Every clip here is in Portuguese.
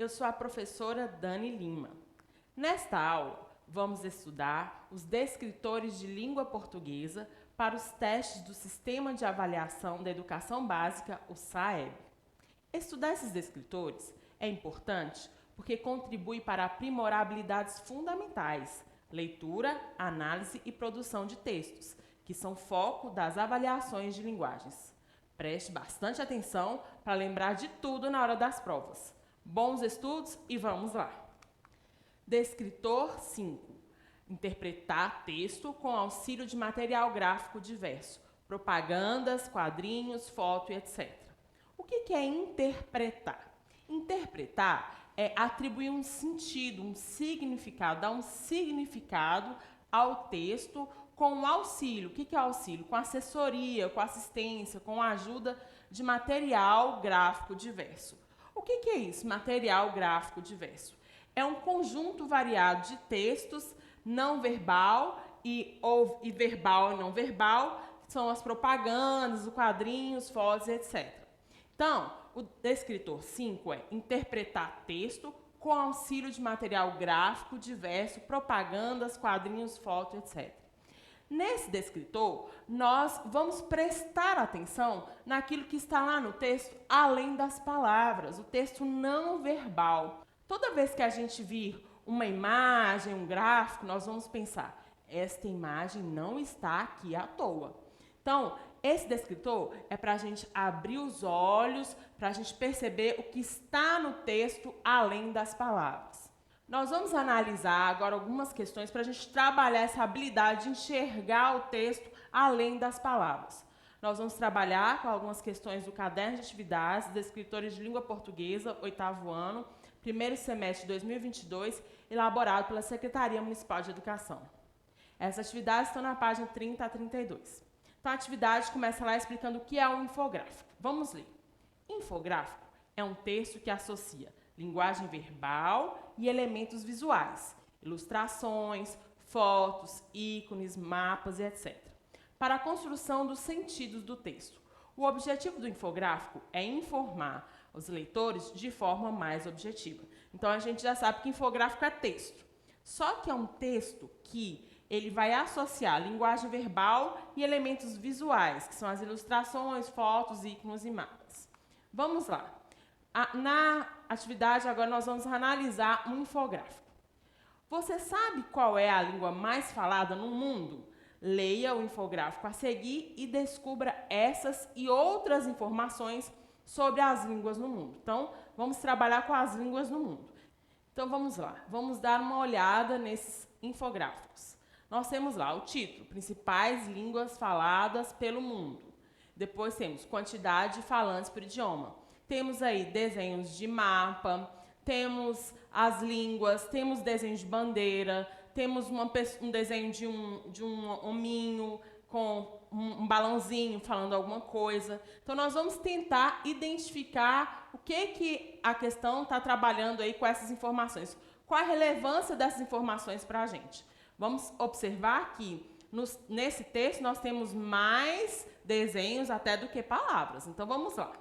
eu sou a professora Dani Lima. Nesta aula, vamos estudar os descritores de língua portuguesa para os testes do Sistema de Avaliação da Educação Básica, o SAEB. Estudar esses descritores é importante porque contribui para aprimorar habilidades fundamentais, leitura, análise e produção de textos, que são foco das avaliações de linguagens. Preste bastante atenção para lembrar de tudo na hora das provas. Bons estudos e vamos lá! Descritor 5. Interpretar texto com auxílio de material gráfico diverso, propagandas, quadrinhos, foto e etc. O que é interpretar? Interpretar é atribuir um sentido, um significado, dar um significado ao texto com auxílio. O que é auxílio? Com assessoria, com assistência, com a ajuda de material gráfico diverso. O que é isso, material gráfico diverso? É um conjunto variado de textos não verbal e verbal e não verbal, que são as propagandas, os quadrinhos, fotos, etc. Então, o descritor 5 é interpretar texto com auxílio de material gráfico diverso, propagandas, quadrinhos, fotos, etc. Nesse descritor, nós vamos prestar atenção naquilo que está lá no texto, além das palavras, o texto não verbal. Toda vez que a gente vir uma imagem, um gráfico, nós vamos pensar, esta imagem não está aqui à toa. Então, esse descritor é para a gente abrir os olhos, para a gente perceber o que está no texto além das palavras. Nós vamos analisar agora algumas questões para a gente trabalhar essa habilidade de enxergar o texto além das palavras. Nós vamos trabalhar com algumas questões do caderno de atividades, descritores de língua portuguesa, 8º ano, primeiro semestre de 2022, elaborado pela Secretaria Municipal de Educação. Essas atividades estão na página 30 a 32. Então, a atividade começa lá explicando o que é um infográfico. Vamos ler. Infográfico é um texto que associa linguagem verbal e elementos visuais, ilustrações, fotos, ícones, mapas e etc., para a construção dos sentidos do texto. O objetivo do infográfico é informar os leitores de forma mais objetiva. Então, a gente já sabe que infográfico é texto. Só que é um texto que ele vai associar linguagem verbal e elementos visuais, que são as ilustrações, fotos, ícones e mapas. Vamos lá. Na atividade, agora, nós vamos analisar um infográfico. Você sabe qual é a língua mais falada no mundo? Leia o infográfico a seguir e descubra essas e outras informações sobre as línguas no mundo. Então, vamos trabalhar com as línguas no mundo. Então, vamos lá. Vamos dar uma olhada nesses infográficos. Nós temos lá o título, principais línguas faladas pelo mundo. Depois temos quantidade de falantes por idioma. Temos aí desenhos de mapa, temos as línguas, temos desenho de bandeira, temos um desenho de um hominho com um balãozinho falando alguma coisa. Então, nós vamos tentar identificar o que a questão está trabalhando aí com essas informações. Qual a relevância dessas informações para a gente? Vamos observar que nesse texto nós temos mais desenhos até do que palavras. Então, vamos lá.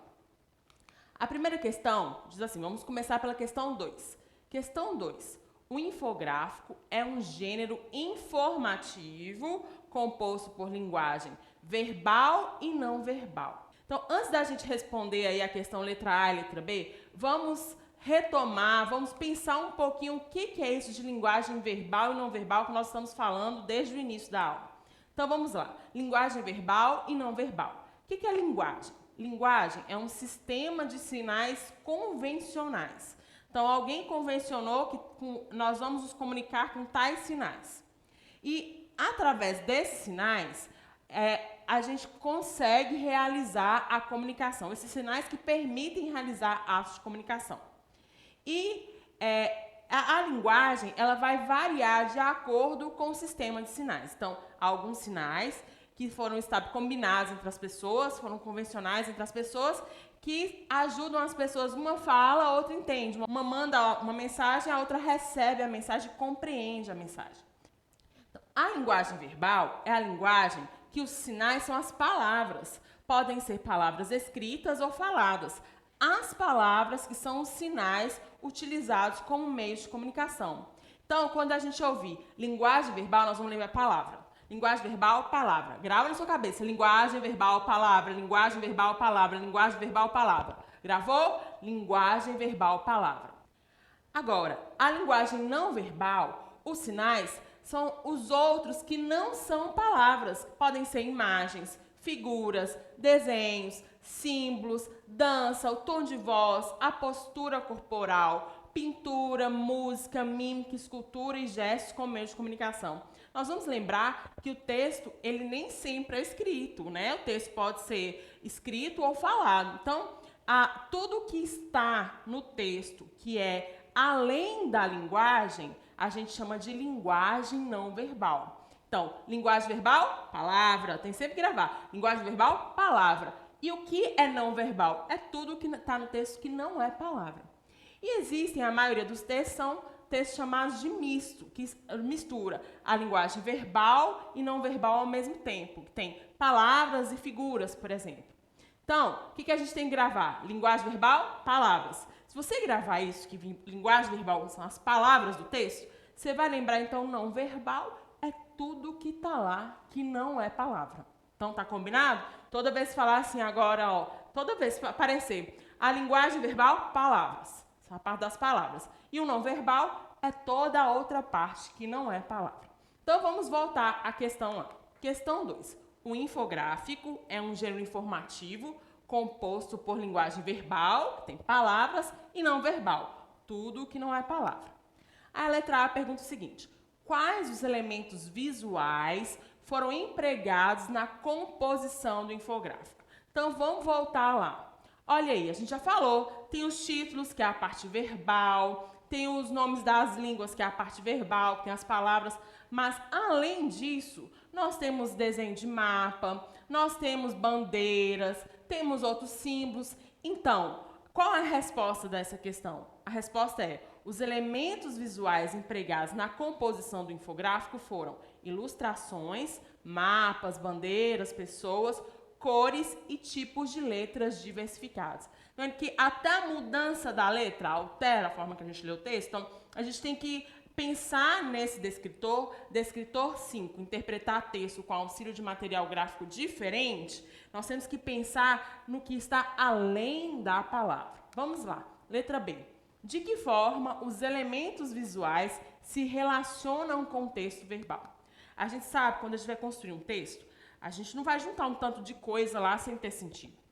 A primeira questão diz assim, vamos começar pela questão 2. Questão 2. O infográfico é um gênero informativo composto por linguagem verbal e não verbal. Então, antes da gente responder aí a questão letra A e letra B, vamos retomar, vamos pensar um pouquinho o que é isso de linguagem verbal e não verbal que nós estamos falando desde o início da aula. Então, vamos lá. Linguagem verbal e não verbal. O que é linguagem? Linguagem é um sistema de sinais convencionais. Então, alguém convencionou que nós vamos nos comunicar com tais sinais. E, através desses sinais, a gente consegue realizar a comunicação. Esses sinais que permitem realizar atos de comunicação. E a linguagem ela vai variar de acordo com o sistema de sinais. Então, há alguns sinais que foram combinados entre as pessoas, foram convencionais entre as pessoas, que ajudam as pessoas. Uma fala, a outra entende. Uma manda uma mensagem, a outra recebe a mensagem, compreende a mensagem. Então, a linguagem verbal é a linguagem que os sinais são as palavras. Podem ser palavras escritas ou faladas. As palavras, que são os sinais, utilizados como meios de comunicação. Então, quando a gente ouvir linguagem verbal, nós vamos lembrar palavra. Linguagem verbal, palavra. Grava na sua cabeça. Linguagem verbal, palavra. Linguagem verbal, palavra. Linguagem verbal, palavra. Gravou? Linguagem verbal, palavra. Agora, a linguagem não verbal, os sinais, são os outros que não são palavras. Podem ser imagens, figuras, desenhos, símbolos, dança, o tom de voz, a postura corporal, pintura, música, mímica, escultura e gestos como meio de comunicação. Nós vamos lembrar que o texto, ele nem sempre é escrito, né? O texto pode ser escrito ou falado. Então, tudo que está no texto, que é além da linguagem, a gente chama de linguagem não verbal. Então, linguagem verbal, palavra. Tem sempre que gravar. Linguagem verbal, palavra. E o que é não verbal? É tudo que está no texto que não é palavra. E existem, a maioria dos textos são textos chamados de misto, que mistura a linguagem verbal e não verbal ao mesmo tempo. Que tem palavras e figuras, por exemplo. Então, o que a gente tem que gravar? Linguagem verbal, palavras. Se você gravar isso, que linguagem verbal são as palavras do texto, você vai lembrar, então, não verbal é tudo que está lá que não é palavra. Então, tá combinado? Toda vez que falar assim agora, ó, toda vez que aparecer a linguagem verbal, palavras. Essa é a parte das palavras. E o não verbal é toda a outra parte que não é palavra. Então, vamos voltar à questão 1. Questão 2. O infográfico é um gênero informativo composto por linguagem verbal, que tem palavras, e não verbal, tudo que não é palavra. A letra A pergunta o seguinte: quais os elementos visuais foram empregados na composição do infográfico? Então, vamos voltar lá. Olha aí, a gente já falou, tem os títulos, que é a parte verbal, tem os nomes das línguas, que é a parte verbal, tem as palavras, mas, além disso, nós temos desenho de mapa, nós temos bandeiras, temos outros símbolos. Então, qual é a resposta dessa questão? A resposta é: os elementos visuais empregados na composição do infográfico foram ilustrações, mapas, bandeiras, pessoas, cores e tipos de letras diversificados. Vendo que até a mudança da letra altera a forma que a gente lê o texto. Então, a gente tem que pensar nesse descritor 5, interpretar texto com auxílio de material gráfico diferente. Nós temos que pensar no que está além da palavra. Vamos lá, letra B. De que forma os elementos visuais se relacionam com o texto verbal? A gente sabe, quando a gente vai construir um texto, a gente não vai juntar um tanto de coisa lá sem ter sentido.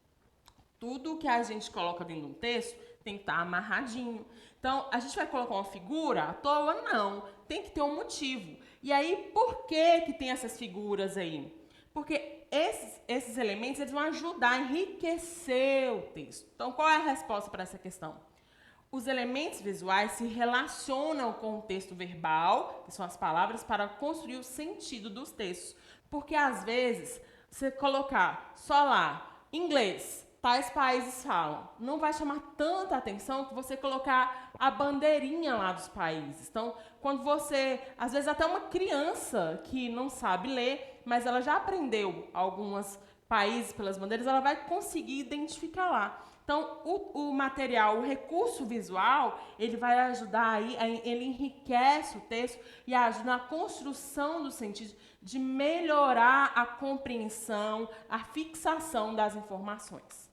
Tudo que a gente coloca dentro de um texto tem que estar amarradinho. Então, a gente vai colocar uma figura à toa? Não. Tem que ter um motivo. E aí, por que tem essas figuras aí? Porque esses elementos eles vão ajudar a enriquecer o texto. Então, qual é a resposta para essa questão? Os elementos visuais se relacionam com o texto verbal, que são as palavras, para construir o sentido dos textos. Porque, às vezes, você colocar só lá, inglês, tais países falam, não vai chamar tanta atenção que você colocar a bandeirinha lá dos países. Então, quando você, às vezes até uma criança que não sabe ler, mas ela já aprendeu alguns países pelas bandeiras, ela vai conseguir identificar lá. Então, o material, o recurso visual, ele vai ajudar aí, ele enriquece o texto e ajuda na construção do sentido, de melhorar a compreensão, a fixação das informações.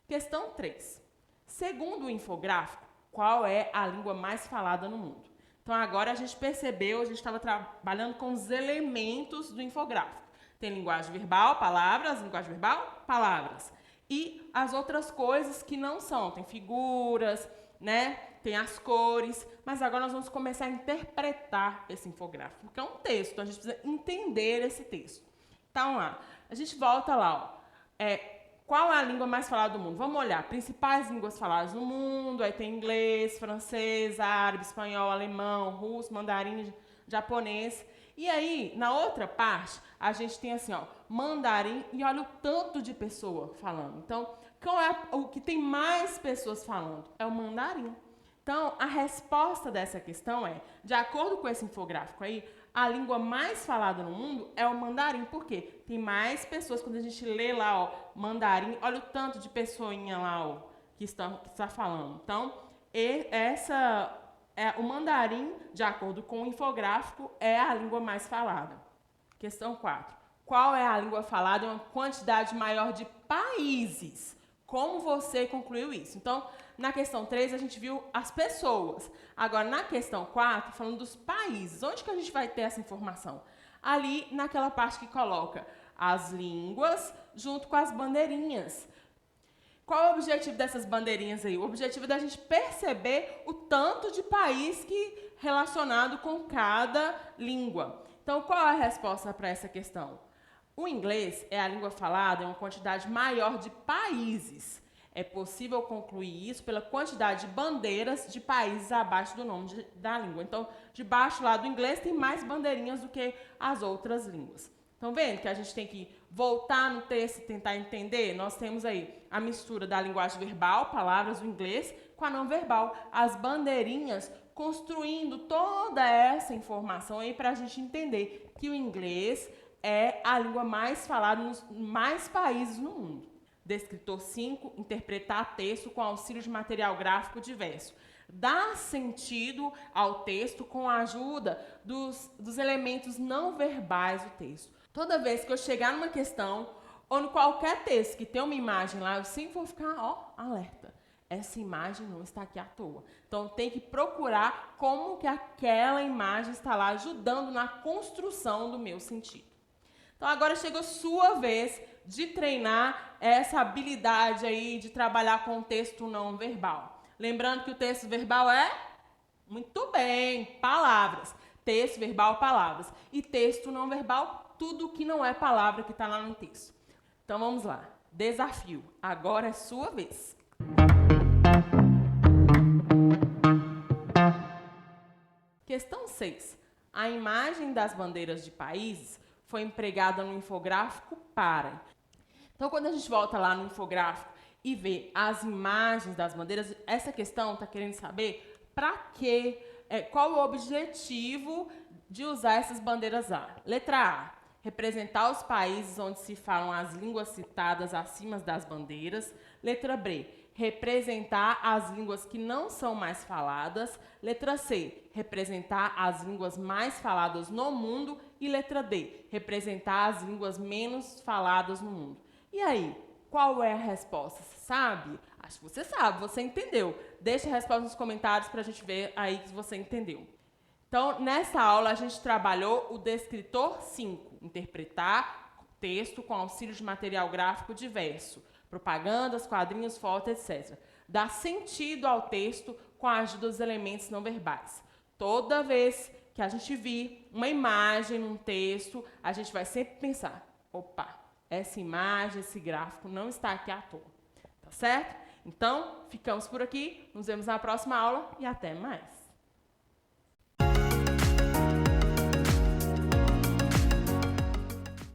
Questão 3. Segundo o infográfico, qual é a língua mais falada no mundo? Então, agora a gente percebeu, a gente estava trabalhando com os elementos do infográfico. Tem linguagem verbal, palavras, linguagem verbal, palavras. E as outras coisas que não são, tem figuras, né? Tem as cores, mas agora nós vamos começar a interpretar esse infográfico, porque é um texto, então a gente precisa entender esse texto. Então, lá, a gente volta lá, ó. Qual é a língua mais falada do mundo? Vamos olhar, principais línguas faladas no mundo, aí tem inglês, francês, árabe, espanhol, alemão, russo, mandarim, japonês. E aí, na outra parte, a gente tem assim, ó, mandarim, e olha o tanto de pessoa falando. Então, qual é o que tem mais pessoas falando? É o mandarim. Então, a resposta dessa questão é, de acordo com esse infográfico aí, a língua mais falada no mundo é o mandarim. Por quê? Tem mais pessoas, quando a gente lê lá, ó, mandarim, olha o tanto de pessoinha lá, ó, que está falando. Então, O mandarim, de acordo com o infográfico, é a língua mais falada. Questão 4. Qual é a língua falada em uma quantidade maior de países? Como você concluiu isso? Então, na questão 3, a gente viu as pessoas. Agora, na questão 4, falando dos países. Onde que a gente vai ter essa informação? Ali, naquela parte que coloca as línguas junto com as bandeirinhas. Qual é o objetivo dessas bandeirinhas aí? O objetivo é da gente perceber o tanto de país que relacionado com cada língua. Então, qual é a resposta para essa questão? O inglês é a língua falada em uma quantidade maior de países. É possível concluir isso pela quantidade de bandeiras de países abaixo do nome da língua. Então, debaixo lá do inglês tem mais bandeirinhas do que as outras línguas. Estão vendo que a gente tem que voltar no texto e tentar entender? Nós temos aí a mistura da linguagem verbal, palavras do inglês, com a não verbal. As bandeirinhas construindo toda essa informação aí para a gente entender que o inglês é a língua mais falada nos mais países no mundo. Descritor 5, interpretar texto com auxílio de material gráfico diverso. Dá sentido ao texto com a ajuda dos elementos não verbais do texto. Toda vez que eu chegar numa questão, ou em qualquer texto que tem uma imagem lá, eu sempre vou ficar, alerta. Essa imagem não está aqui à toa. Então, tem que procurar como que aquela imagem está lá ajudando na construção do meu sentido. Então, agora chegou sua vez de treinar essa habilidade aí de trabalhar com o texto não verbal. Lembrando que o texto verbal é, muito bem, palavras. Texto verbal, palavras. E texto não verbal, tudo que não é palavra que está lá no texto. Então, vamos lá. Desafio. Agora é sua vez. Questão 6. A imagem das bandeiras de países foi empregada no infográfico para. Então, quando a gente volta lá no infográfico e vê as imagens das bandeiras, essa questão está querendo saber para quê, qual o objetivo de usar essas bandeiras lá. Letra A, representar os países onde se falam as línguas citadas acima das bandeiras. Letra B, representar as línguas que não são mais faladas. Letra C, representar as línguas mais faladas no mundo. E letra D, representar as línguas menos faladas no mundo. E aí, qual é a resposta? Você sabe? Acho que você sabe, você entendeu. Deixa a resposta nos comentários para a gente ver aí que você entendeu. Então, nessa aula, a gente trabalhou o descritor 5, interpretar texto com auxílio de material gráfico diverso, propagandas, quadrinhos, fotos, etc. Dar sentido ao texto com a ajuda dos elementos não verbais. Toda vez que a gente vir uma imagem num texto, a gente vai sempre pensar, opa, essa imagem, esse gráfico não está aqui à toa. Tá certo? Então, ficamos por aqui, nos vemos na próxima aula e até mais.